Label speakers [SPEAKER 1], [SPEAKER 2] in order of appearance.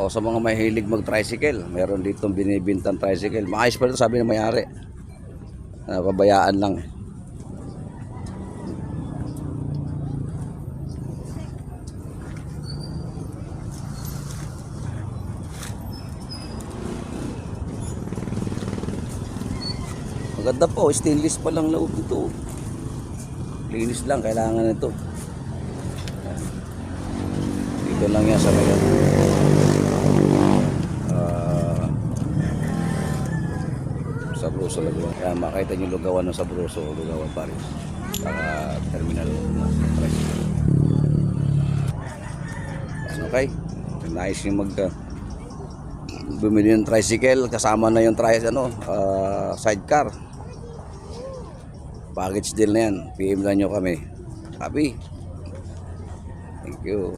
[SPEAKER 1] O sa mga mahilig mag-tricycle, meron dito binibintang tricycle. Maayos pa rin sabi ng may-ari. Pabayaan lang. Maganda po, stainless pa lang loob nito. Linis lang, kailangan nito. Dito lang yan sa mga Sabroso Lagawan. Kaya makita nyo lugawan ng Sabroso, Lugawan Paris. Saka terminal. Okay, nice yung bumili ng tricycle, kasama na yung sidecar. Package deal na yan. PM lang nyo kami. Happy. Thank you.